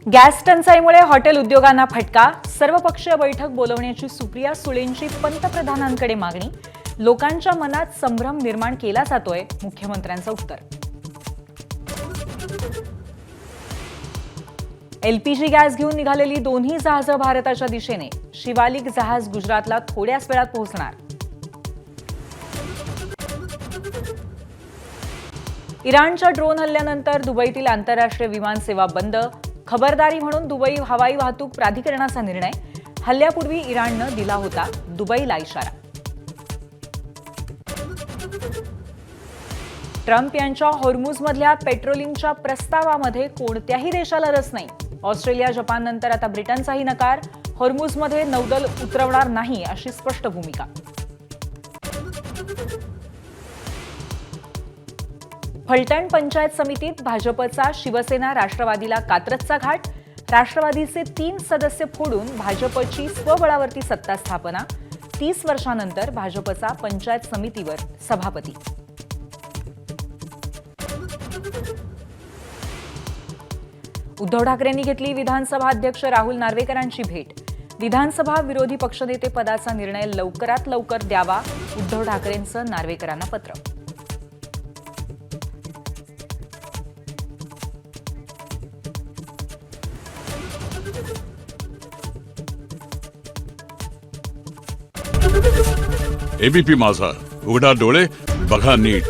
Gas टंचाईमुळे hotel उद्योगांना फटका. सर्वपक्षीय बैठक बोलवण्याची सुप्रिया सुळेंची पंतप्रधानांकडे मागणी. लोकांच्या मनात संभ्रम निर्माण केला जातोय, मुख्यमंत्र्यांचं उत्तर. एलपीजी गॅस घेऊन निघालेली दोन्ही जहाजं भारताच्या दिशेने. शिवालिक जहाज गुजरातला थोड्याच वेळात पोहोचणार. इराणच्या ड्रोन हल्ल्यानंतर दुबईतील आंतरराष्ट्रीय विमान सेवा बंद. खबरदारी म्हणून दुबई हवाई वाहतूक प्राधिकरणाचा निर्णय. हल्ल्यापूर्वी इराणनं दिला होता दुबईला इशारा. ट्रम्प यांच्या हॉर्मुझमधल्या पेट्रोलिंगच्या प्रस्तावामध्ये कोणत्याही देशाला रस नाही. ऑस्ट्रेलिया, जपान नंतर आता ब्रिटनचाही नकार. हॉर्मुझमध्ये नौदल उतरवणार नाही अशी स्पष्ट भूमिका. फलटण पंचायत समितीत भाजपचा शिवसेना राष्ट्रवादीला कात्रजचा घाट. राष्ट्रवादीचे 3 सदस्य फोडून भाजपची स्वबळावरती सत्ता स्थापना. 30 वर्षांनंतर भाजपचा पंचायत समितीवर सभापती. उद्धव ठाकरेंनी घेतली विधानसभा अध्यक्ष राहुल नार्वेकरांची भेट. विधानसभा विरोधी पक्षनेते पदाचा निर्णय लवकरात लवकर द्यावा, उद्धव ठाकरेंचं नार्वेकरांना पत्र. एबीपी माझा, उघडा डोळे बघा नीट.